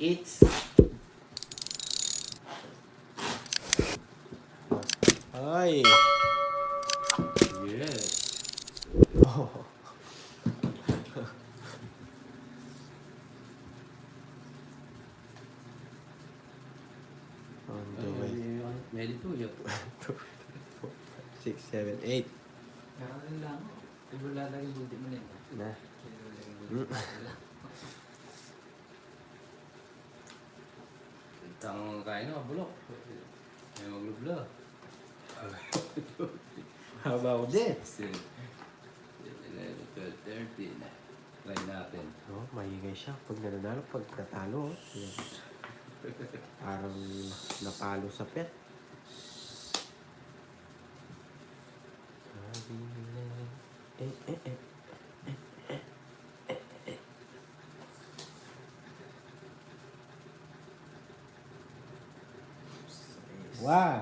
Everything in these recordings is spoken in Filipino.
It's Ay! yes. Oh. On the way. Medyo tuyo. 6, 7, 8. Kaya lang. Wala lagi buti mo nito. Na. Itang kain na, bulok. May maglublo. How about this? 11, 12, 13. Try natin. Oh, maingay siya pag nananalo, pag natalo. Yan. Parang napalo sa pet. Wow!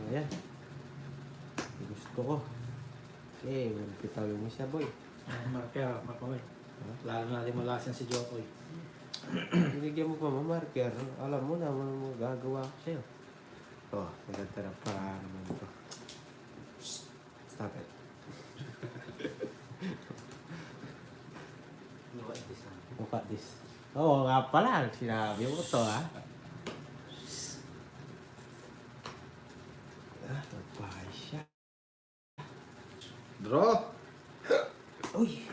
Ayan. Gusto ko. Eh, magpitaw yung isa, boy. Marker, makamay. Lalo natin malasan si Jokoy. Binigyan mo pa marker. Alam mo na mo gagawa ko sa'yo. Oh, maganda na para naman ito. Stop it. Look at this. Oo nga pala. Sinabi mo to, ha? Ah, nagbahay siya. Draw! Uy!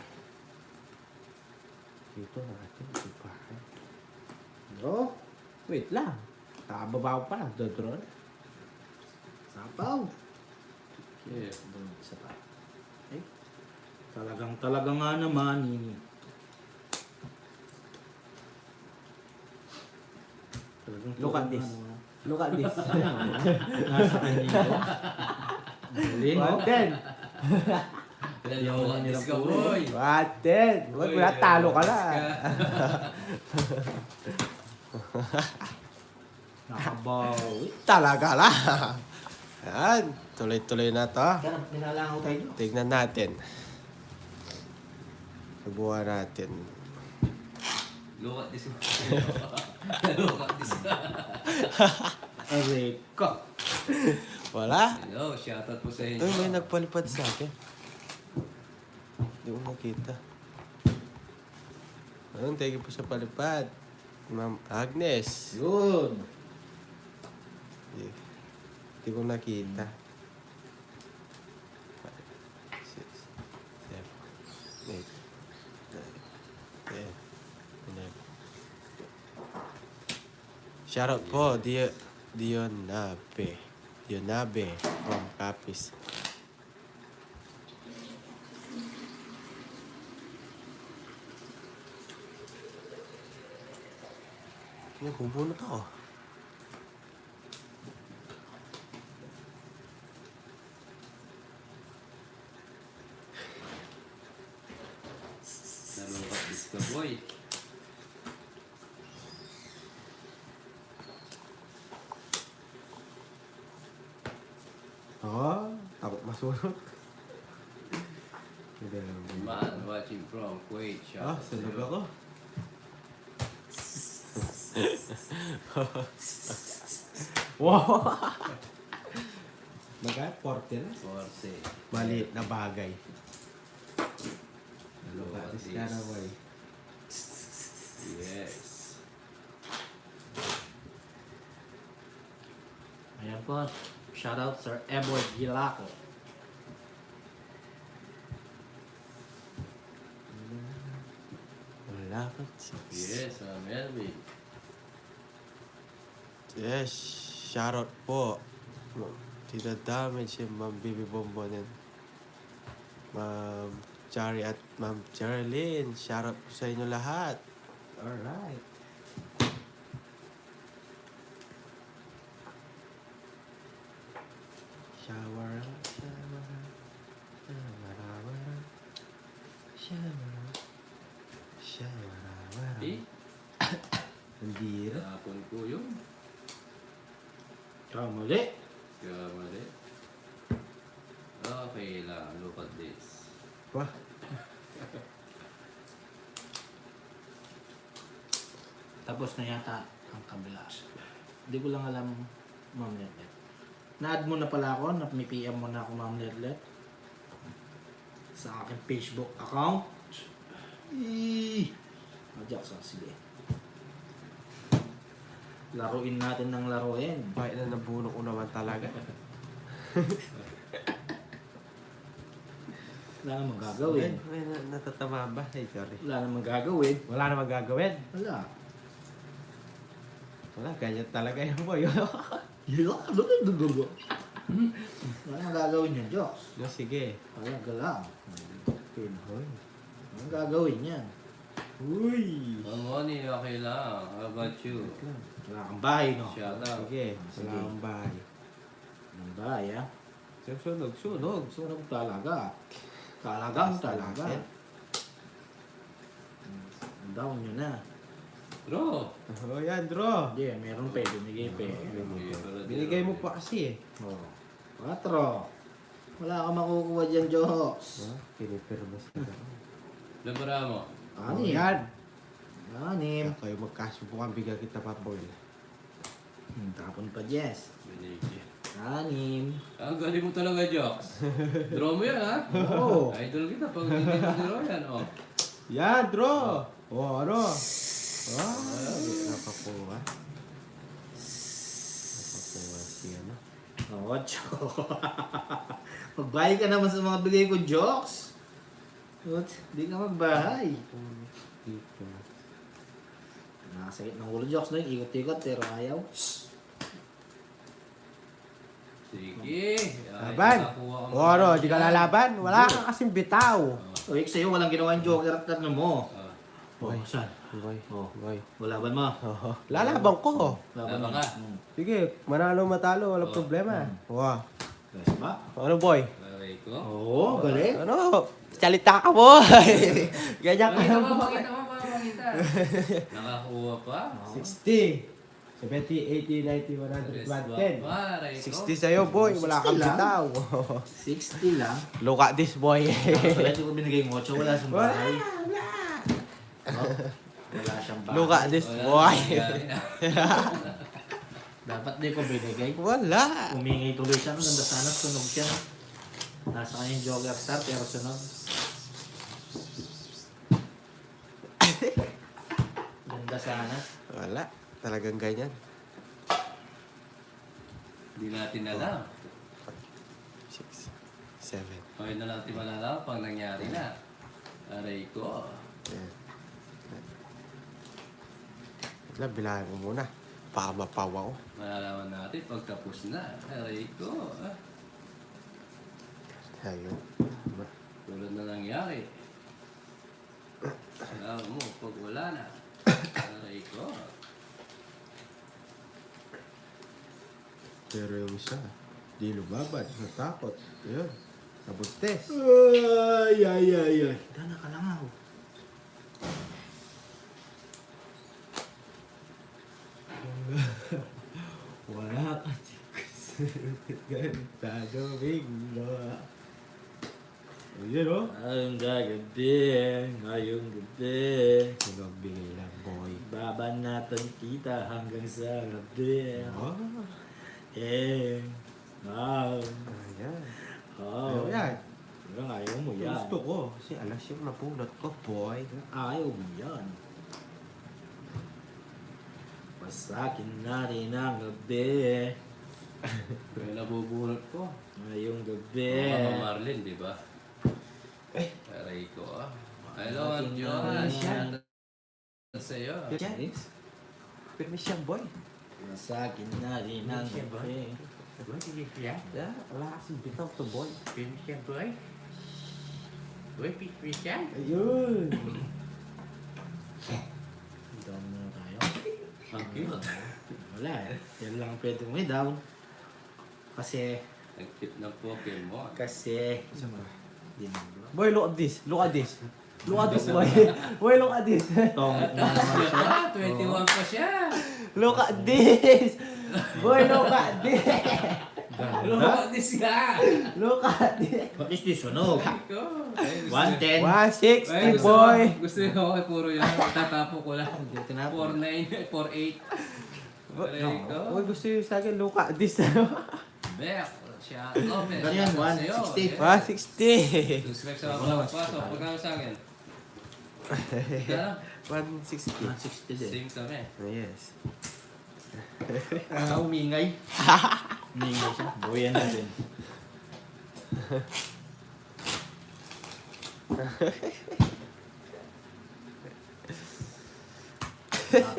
Dito natin, nagbahay. Draw! Wait lang. Nakababa ko pa lang. Dodron. Sapaw! Yeah. Doon, isa pa. Eh, talaga nga naman. Look at this. Look at this. Nasa kanya ito. Galing, oh. What then? Dalawa nilang ka, boy. What then? Wag mo na, talo ka na. Nakabawi. Talaga lang. Yan. Tuloy-tuloy na to. Kaya pinalangaw tayo. Tignan natin. Subukan natin. Look at this. Look at this. Aray ka. Wala. Hello, shoutout po sa inyo. Uy, may nagpalipad sa akin. Hindi ko nakita. Ayun, thank you po sa palipad. Ma'am Agnes. Yun. Hindi ko nakita. 6, 7, 8, 9, 10, 11. Shoutout po, Dionabe. Dionabe from Capiz. Yan, bubunot ako. Look at this ka, boy. Oo, tapos masunod. Hindi lang. Man, watching from Kuwait. Ah, Shoutout sa sunog iyo. ako. Wow! Magkaya 40 na. Force. Maliit na bagay. Look at This this. kind of way. Yes. Ayan po. Shoutout Sir Edward Gilaco. Wala pa. Yes, Melvin. Yes, shoutout po. Tita Damage yung Ma'am Bibi Bombonen. Ma'am Chari at Ma'am Charlene. Shoutout po sa inyo lahat. Alright. Shower, shower, shower, shower, Eh, Hindi rin. hapon ko yun. Kamali. Kaya mali. Okay lang, look at this. Wah, Tapos na yata ang kabila. Hindi ko lang alam, Ma'am Letlet. Na-add mo na pala ako, may PM mo na ako, Ma'am Letlet. Sa aking Facebook account. Jokes, sige. Laruin natin ng laruin. Bakit na nabunok ko naman talaga. Wala namang gagawin. May natatama ba? Ay, sorry. Wala namang gagawin. Wala namang gagawin. Wala. Wala, ganyan talaga yung boy. Wala namang gagawin yan, Jokes. No, sige. Wala, galaw. Hoy. Anong gagawin yan? Uy! Money, okay lang. How about you? Wala kang bahay, no? Shut up. Sige, Sige. wala akong bahay. Walang bahay, ha? Sunog, sunog. Sunog talaga. Talagang talaga. Down nyo na. Bro! Oh, yan, draw. Hindi, meron pa eh. Binigay pa eh. Binigay mo pa kasi eh. Oh. 4. Wala kang makukuha dyan, Jokes. Pinipirmas ka na. Labara mo. Oh, 6. yan. 6. Kayo magkasubukan, bigyan kita pa, boy. Tapon pa, Jess. Binigyan. 6. Ang galing mo talaga, Jokes. Draw mo yan, ha? Oo. Idol kita pag hindi mo draw yan, oh. Yan, draw. Oh, ano? Napakuha. Napakuha siya, no? 8. Magbahay ka naman sa mga bigay ko, Jokes. What? Di ka magbahay. Dito. Nakasakit ng ulo, Jokes, no? Ikot-ikot, pero ayaw. Sige. Ay, Laban. nakakuha ka O ano, di ka lalaban? Wala kang kasing bitaw. Uy, sa'yo, walang ginawang joker at ano mo. Ah, Oh, saan? Boy, Oh. boy. Walaban mo. Lalaban ko. Laban ka. Sige, manalo matalo, walang Oh. problema. Wow. Yes ba? Ano boy? Aray ko. Oo, galing. Ano? Salita ka boy! Ganyan ka Pakita na mo, pakita mo, pakita. Nakakuha pa. 60. 70, 80, 90, 100, 110. Aray ko. 60 sa'yo boy, wala kang 60 lang. bitaw. 60 lang. Look at this boy. Wala ko binigay mo, 8, wala siyang bahay. Oh, wala siyang bahay. Look at this Wala boy. nangyari na. Dapat di ko binigay. Wala. Humingi tuloy siya. Ang ganda sana, sunog siya. Nasa kanyang jogger star, pero sunog. Ganda sana. Wala. Talagang ganyan. Hindi natin alam. 6, 7. Okay na natin malalaman pag nangyari na. Aray ko. Ayan. Wala, bilangin mo muna. Baka mapawa ko. Malalaman natin pag tapos na. Aray ko. Ayun. Tulad na nangyari. Alam mo, pag wala na. Aray ko. Pero yung isa, di lumaban. Natakot. Ayun. Nabuntes. Ay. Dana ka lang ako. Wala ka. Ganda bigla. Ayun o. Ngayong gabi, ngayong gabi. Nagbigay lang boy. Babanatan kita hanggang sa gabi. Oh. Wow. Ayan. Oh. Ayaw yan. Parang ayaw mo yan. Gusto ko. Kasi alas yung napulot ko boy. Ayaw mo yan. Pasakin na rin ang gabi. Kaya nabubunot ko. Ngayong gabi. Mama Marlin, di ba? Aray ko. Hello, Ating Josh. nanay. Sa'yo. Yan. Permis yan boy. Pasakin na rin ang gabi. Boy, pipis yan? Yeah, wala kasing bitaw to boy. Pipis yan, boy? Boy, pipis yan? Ayun. Down muna tayo. Ang cute. Wala eh. Yan lang ang pwede mo down. Kasi, Nag-tip ng Pokemon. dinablo. Boy, look at this. Look at this. Look at this boy. Boy, look at this. Tongit na naman siya. Ah, 21 pa siya. Look at this. Boy, look at this. Look this ka! Look at it. What is this? Sunog. Ikaw. 110. 160, boy. Gusto nyo ako puro yan. Tatapo ko lang. Hindi tinapo. 4-9, 4-8. Aray ko. Uy, gusto yun sa akin, look at this. Bek. Siya. Open. Ganyan, Sa'yo. 160. 160. Subscribe sa mga pasok. Pagkano sa akin? Kaya 160. 160 din. same kami. Yes. Umingay. Umingay siya. Buyan na din.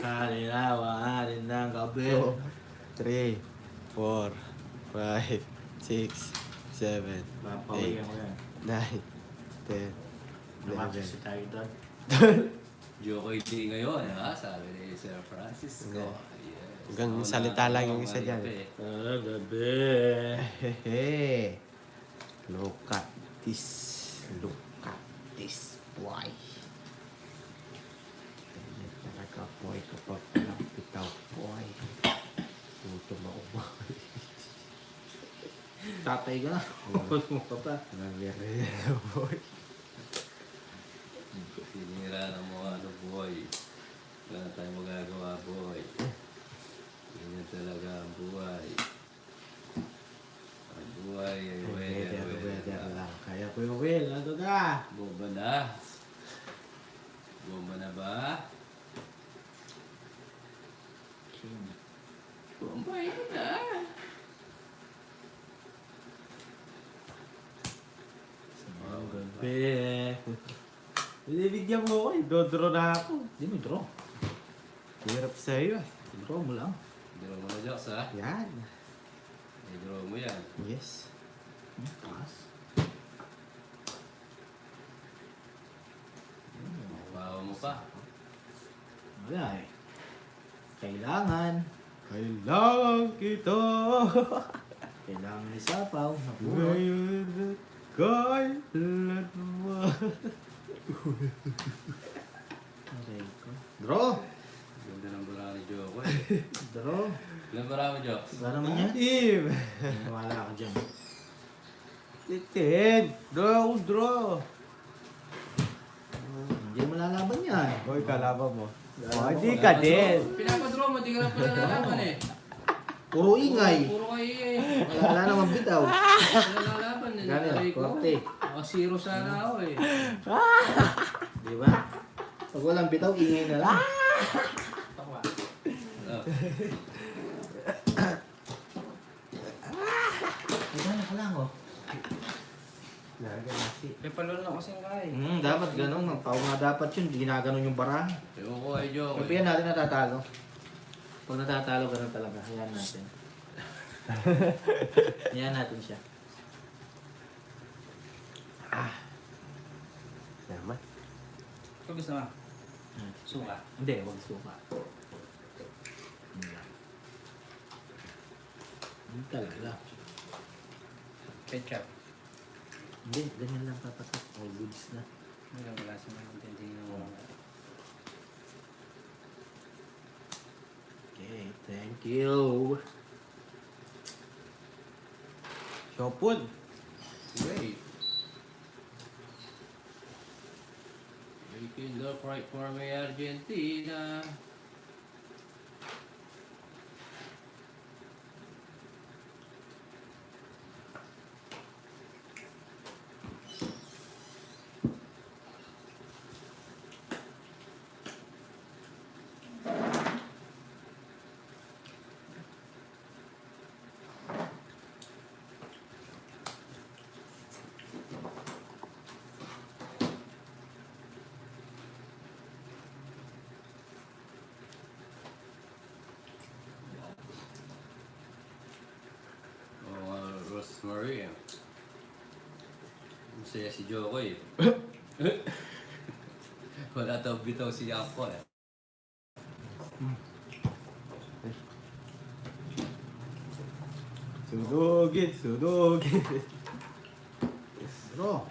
Nakalinawarin ng gabi. 3, 4, 5, 6, 7, Papawigan ko yan. 9, 10, Lumakas 11. si tayo doon. Jokoy Day ngayon, ha? Sabi ni Sir Francisco. Yes. Hanggang Ako salita na- lang yung ako isa dyan. maripe. Gabi. Hehe. Look at this. Look at this, boy. Ganyan talaga, boy, kapag walang bitaw, boy. Puto maumay. Tatay ka na. Huwag mo ka pa. Nangyari, boy. Sinira ng mga ano, boy. Wala na tayong magagawa, boy. Ganyan talaga ang buhay. Ang buhay ay Weather lang. Kaya ko yung Will. Ano ka? Bomba na. Bomba na ba? Bomba yun na. Ang gabi. Binibigyan mo ko. Dodro na ako. Hindi mo draw. Hirap sa'yo. Draw mo lang. Draw mo na, Joks, ha? Yan. I-draw mo yan. Yes. Taas. Bawa mo pa. Wala eh. Kailangan. Kailangan kita. Kailangan isapaw. Napurot. Ngayon at kailan mo. Aray ko. Draw. Ganda ng bara ni Joko, eh. Draw. Ilan bara mo, Joks? Wala naman yan. Team. Wala ka dyan. Titin. Draw. Hindi mo lalaban yan. Hoy, kalaban mo. Kalaban Hindi mo. ka din. Pinapadraw mo, di ka na pala nalaman, eh. Puro ingay. Puro kayo, eh. Wala naman bitaw. Wala nalaban, eh. Gano'n, Aray ko. 40. Zero sana ako, eh. Di ba? Pag walang bitaw, ingay na lang. Oh. Ay, gano'n ka lang oh. Naganasi. May palaro na kasi nga eh. Dapat gano'n. Magpao nga dapat yun. Hindi ginaganon yung barahan. Ewan ko kay Joko, eh. Sabihan natin natatalo. Pag natatalo, gano'n talaga. Hayaan natin. Hayaan natin siya. Naman. Kung gusto mo, suka. Hindi, huwag suka. Hindi talaga. Ketchup. Hindi, ganyan lang papatak. All goods na. Hanggang wala sa mga intindi ng Okay, thank you. Shopwood. Wait. We can look right for me, Argentina. Rosemary. Masaya si Joko, eh. Wala daw bitaw si Ako, eh. Sunugin. Bro,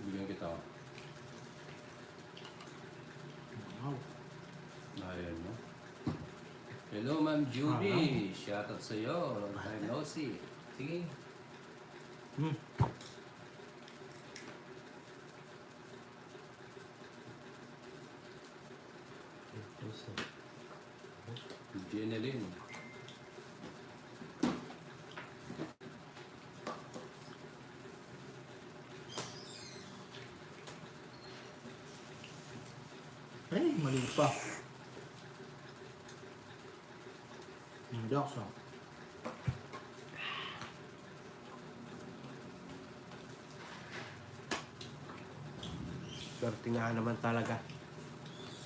Bigyan kita. wow. Ayan, no? Hello, Ma'am Judy. Shoutout sa'yo. Long time no see. Sige. Hmm. Jeneline. Ay, mali pa. Jokes, oh. Swerte nga naman talaga.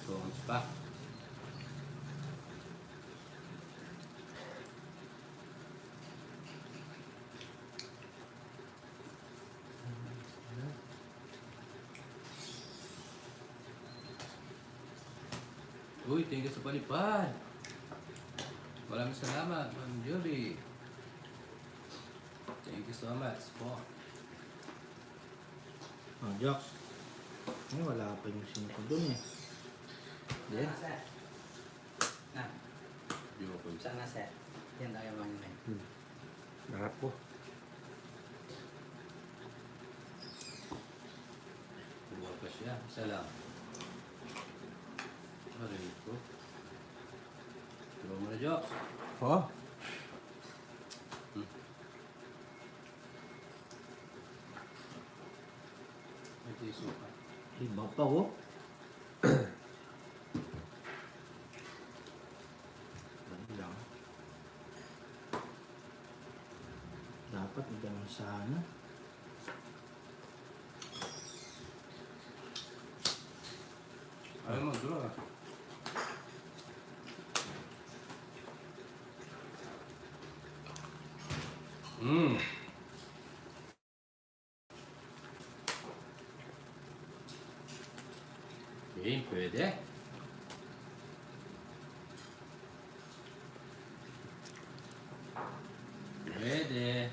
Bronze pa. Uy, thank you sa palipad. Maraming salamat, Ma'am Judy. Thank you so much po. Oh, Jokes. Ay, wala pa yung 5 dun eh. Yan na, sir. Na, Joke. saan na, sir? Yan tayo mga yun. Narap po. Buwa pa siya. Isa lang. Aray ko. Turo mo na, Jokes. Oh, May tiso ka. Iba pa, oh. Ano lang. Dapat may ganun sana. Ayaw mo, draw ah. Mmm. Okay, pwede. Pwede.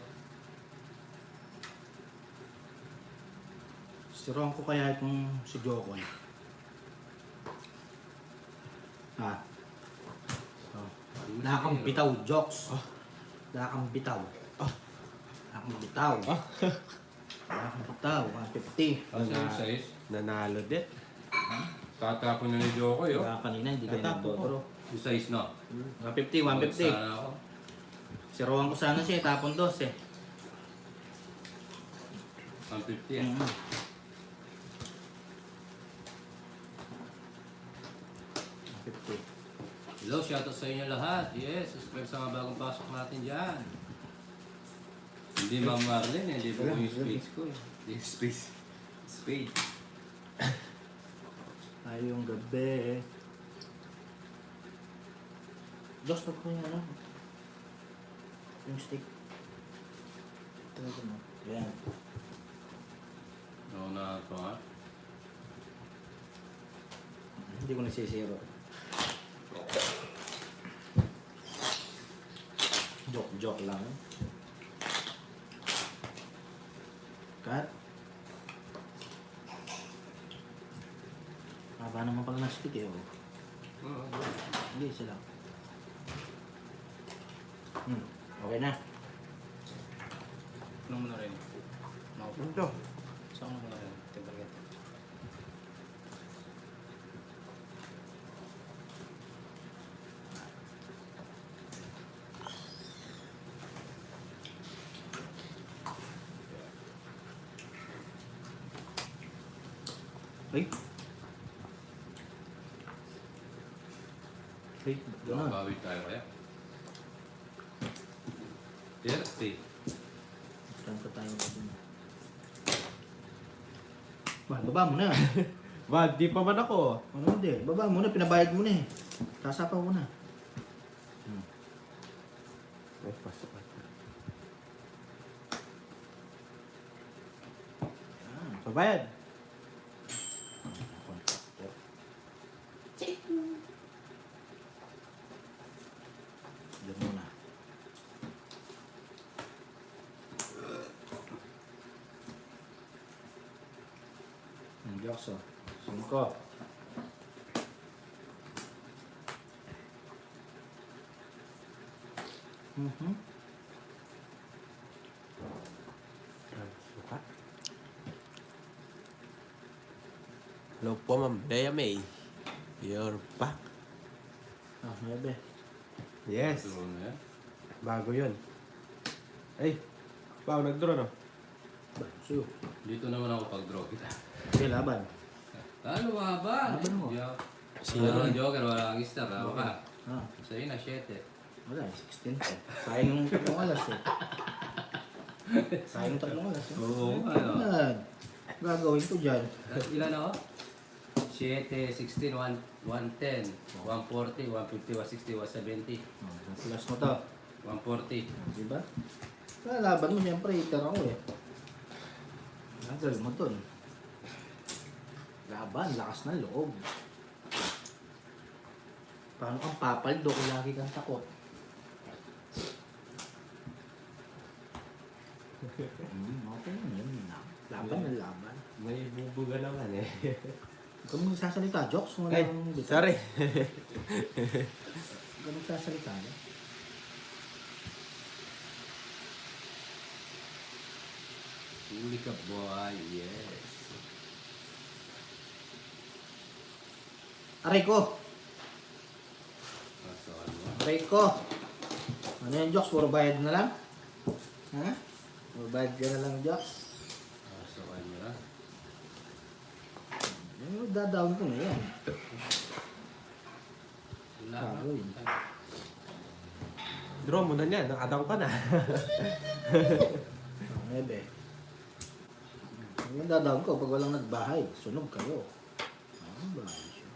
Siruan ko kaya itong si Jokoy. Ha? Oh. Wala kang bitaw, Jokes. Wala kang bitaw. Wala kang bitaw. Wala kang bitaw. 150. Ano yung size? nanalo din. Tatapon na ni Joko yun. Kaya kanina hindi ka Tatapon nagdodoro. Yung size na. 150, 150. Sana ako. Siruan ko sana siya, tapon dos eh. 150 eh. Mm. Hello, shoutout sa inyo lahat. Yes, subscribe sa mga bagong pasok natin dyan. Hindi Ma'am Marlene, hindi pa po yung space ko eh. Hindi yung space. Spade. Ayong gabi. Dos, pag ko yung ano. Yung stick. Ito mo. Yan. Oo na ito nga. Hindi ko nasisiro. Joke lang. Cut. Haba naman pala ng stick eh. Oh. Hindi, isa lang. Okay na. Ano mo na rin? Ito. Saan mo na rin? Tibagat. Ay. Ay, gano'n. Bawi tayo kaya. Dirty. Saan pa tayo dun? Bah, baba mo na. Ba, di pa man ako. Ano hindi? Baba mo na, pinabayad mo na eh. Sasapaw mo na. Ay, pasok ka. Yan. Pabayad. Diyan muna. Ang Diyos oh. 5. Mhm. Suka. Hello po, Ma'am Bea May. You're back. Ah, maybe. Yes. Ito na yan. Bago yun. Ay, bago nag-draw, no? So, Dito naman ako pag-draw kita. okay, laban. Lumaba. Laban mo. Wala kang joker, wala kang star. Ako ka. Ah, Sa'yo na, 7. wala, 16 pa. Sayang yung 3 alas eh. Sayang yung 3 alas eh. Oo, ano. Yan. Gagawin ko dyan. Ilan ako? 7, 16, 110, 140, 150, 160, 170, Oh, plus mo to. 140. Diba? Lalaban mo, siyempre, hitter ako eh. Lagal mo dun. Laban, lakas ng loob. Paano kang papaldo kung lagi kang takot? Okay lang yun. Laban na laban. May bubuga naman eh. Huwag ka mong sasalita, jokes. Wala Ay, akong bitaw. sorry. Huwag ka mong sasalita. No? Huli ka, boy. Yes. Aray ko! Pasokan mo. Aray ko! Ano yan, jokes? Puro bayad na lang? Ha? Puro bayad ka na lang, jokes? Pasokan mo na. Dadawn ko na yan. Wala Bago yun. Draw mo na niyan, nakadaw ka na. Ebe. Ang dadawn ko pag walang nagbahay, sunog kayo. Bahay siya.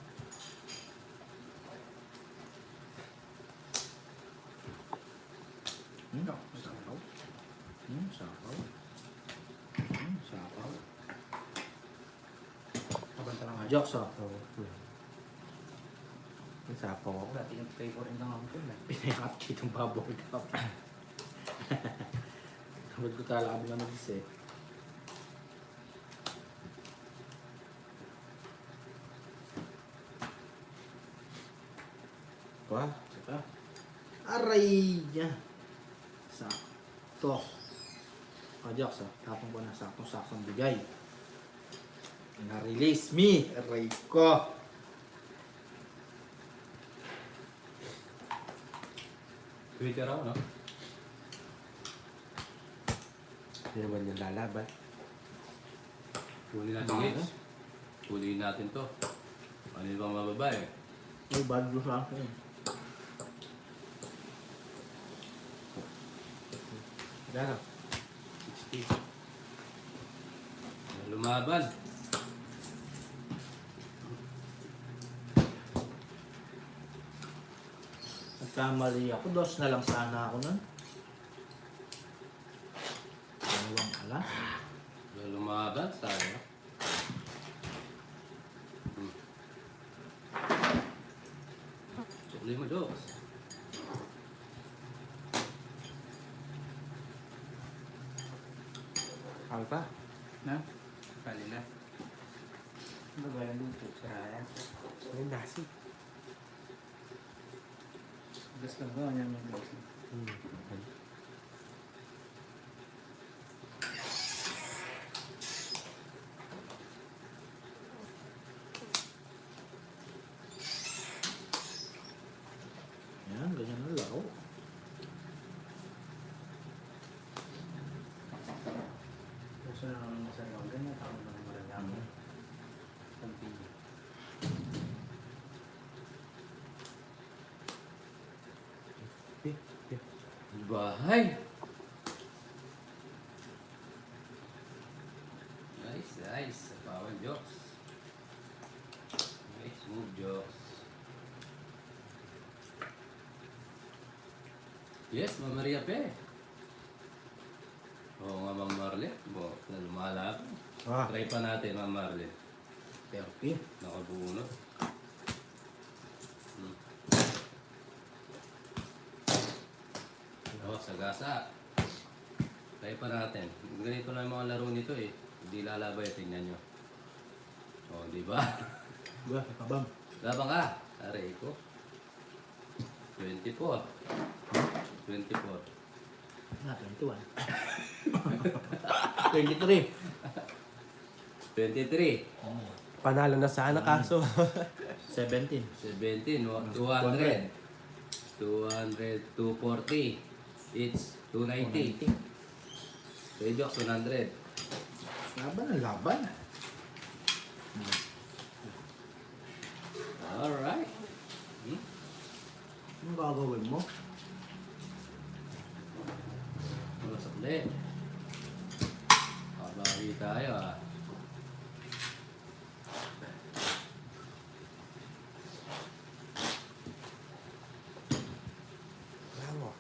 Sapaw. Sapaw. Sapaw. Mabanta lang nga. Jokes ah. Oo. May sapaw ako. Dati yung favorite lang ako dun eh. Pinaka-update yung bubble cup. Tamad ko talaga kami na mag-isa eh. Wah, Saka, aray niya. Sakto. Jokes ah. Tapong ko na saktong-saktong bigay. Na-release me. Aray ko. Twitter ako, no? hindi naman yung lalaban. Huli natin, guys. Huliin natin to. Ano yung bang mababae? Ay, bad news sa akin. Gano'n? 60. Lumaban. Nagkamali ako. Dos na lang sana ako nun. Dalawang alas. Lumaban, tayo. Sukli mo, Dos. Kami pa? Na? Kali na. Ano ba yan dito? Saraya. May nasi. Gas lang ba? Yan yung gas lang. Yan, ganyan ang laro. Gusto na naman masarap. Ganyan ako naman malalaman. Continue. Bahay. Nice, nice. Power jokes. Nice move, jokes. Yes, Ma'am Maria Pe. Oo nga, Ma'am Marlene. Lumalap. Ah, Try pa natin, Ma'am Marlene. Therapy. Nakabunot. Sagasa. Try pa natin. Ganito lang yung mga laro nito eh. Hindi lalabay, tingnan nyo. O, di ba? Ba, kabam. Labang ka. Aray ko. 24. 24. Ah, 21. 23. 23. Panalo na sana kaso. 17. 17. 200. 200. 240. It's 290. Kay Joks, 100. Laban na laban. Alright. Anong gagawin mo? Mga sakli. Kabagi tayo ah. Bravo.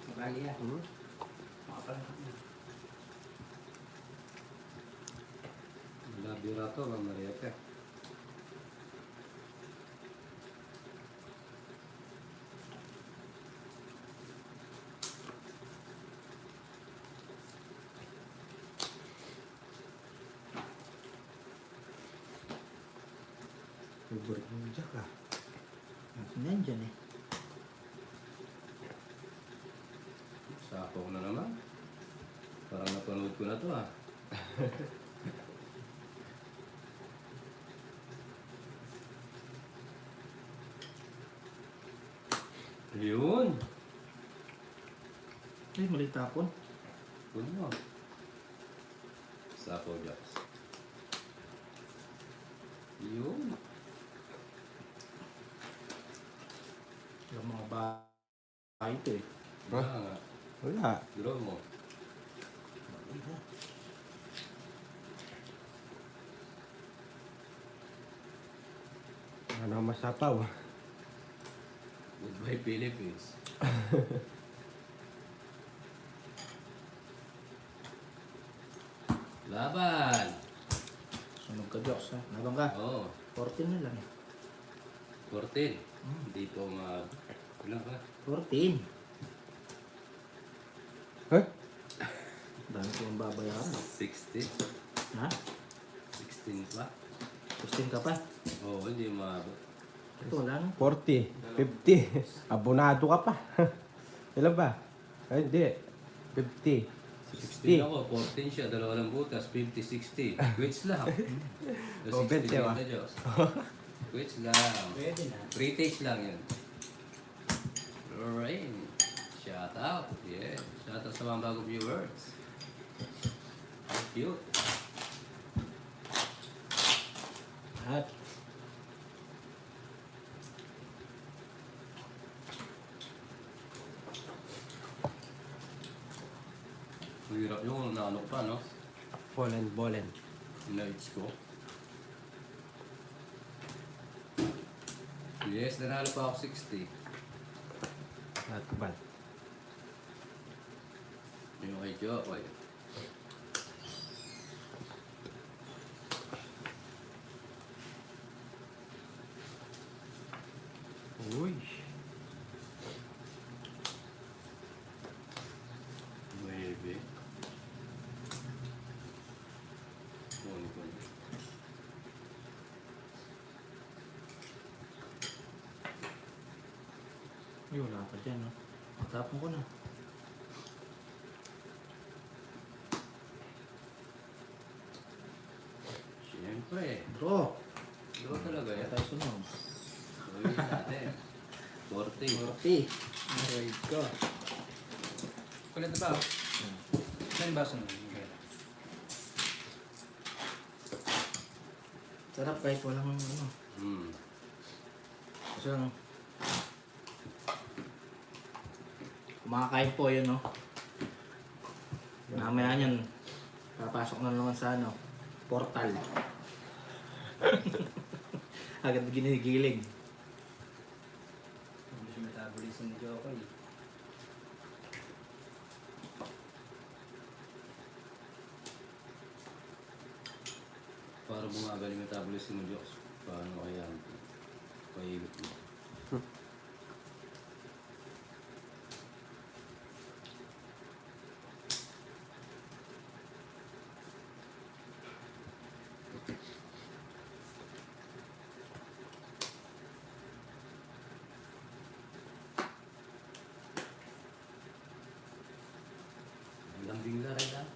Mabali yan. Hmm? Labira to, Maria ka. Favorite mo Jack ah. Nandyan eh. Sapaw na naman. Parang napanood ko na to ah. Yun. Ay, mali tapon. Yun mo. Sapaw Joks. Yun. Yung mga bahay ito eh. Wala nga. Wala. Draw mo. Mali na. Ano masapaw? Goodbye Philippines. Laban. Sunog ka, Diyos ha. Laban ka. Oo. 14 na lang eh. 14. Hindi po ilan ka? 14. Huh? Dami ko ang babayaran. 16. Ha? 16 pa? 16 ka pa? Oo, hindi maabot. Ito lang. 40, 50. Abonado ka pa. Ilan ba? Ay, hindi. 50, 16 60. ako, 14 siya, dalawa lang butas, 50, 60. Quits lang. Oh, 20 ba? Diyos. Quits lang. Pwede na. 3 takes lang yun. Alright. Shout out. Yeah. Shout out sa mga bagong viewers. Cute. At Mahirap yung naano pa, no? Fallen, ballen. Nights ko. Yes, nanalo pa ako 60. Not bad. Yung kay Jo, okay. Uy. Maybe. Kunin ko na. ay, wala ka dyan no. Matapon ko na. Siyempre. Draw. Draw talaga Kaya yan. tayo sunog. Gawin natin. 40. 40. Aray ko. Kulit na ba? Saan ba sunod? Okay. Sarap kahit walang ano. Hmm. Kasi ano. Kumakain po yun no. Mamaya niyan. Papasok na naman sa ano. Portal. Agad ginigiling. Hindi siya metabolism ni Jokoy. Para bumagal yung metabolism mo, Diyos. Paano kaya? Paibot mo. Lambing na rin ah.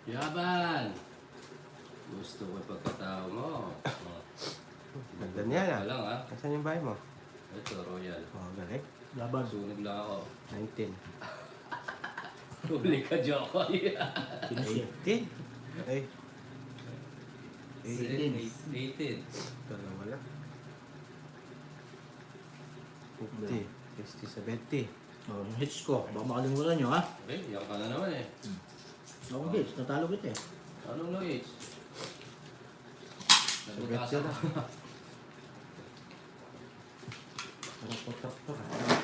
Yaban! Gusto ko yung pagkatao mo. Oh. Ganda niya na. Lang ah. Nasaan yung bahay mo? Ito, Royal. Oh, galing. Laban. Sunog lang ako. 19. Huli ka, Jokoy. 18. Ay. 18. 18. Dalawa lang. 50. 60, 70. Oh, yung hits ko. Baka makalimutan nyo, ha? Okay, yan ka na naman eh. Akong hits. Natalo kita eh. Anong noise? Sagat Nagbutas yun ako. ah. Parang potraktor ah.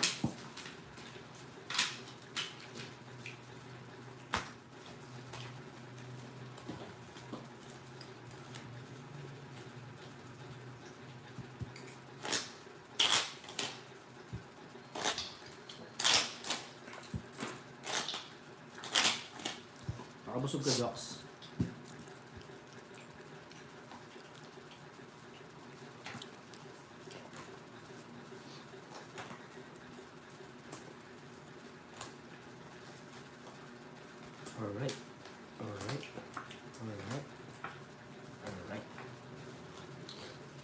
Nakabusog ka, Joks. Alright. Alright. Alright. Alright.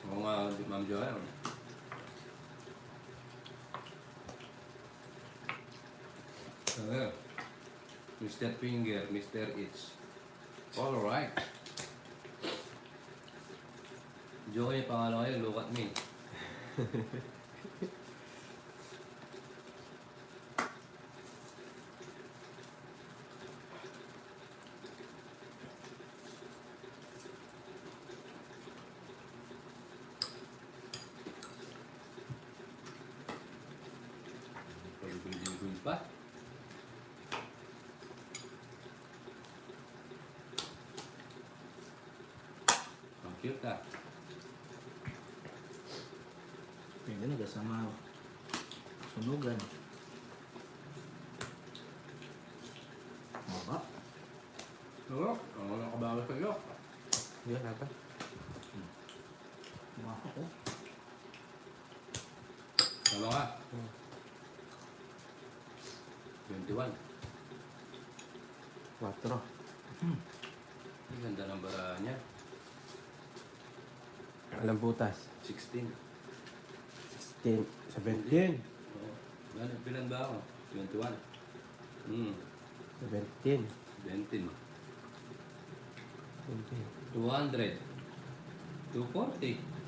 Oo nga, Ma'am Joanne. Ano? Mr. Finger, Mr. Itch. All right. Jokoy, yung pangalan kayo, look at me. Pagulil-gul pa. Ang cute ah. Pwede na kasama sunugan. Maka. Oo, ang nakabawas sa iyo. Yun ata. Maka ko. Tama nga. 21. 4. Ang ganda ng bara niya. Alam butas. 16. 16. 17. Oo. Ano, bilan ba ako? 21. 17. 20. 20. 200. 240.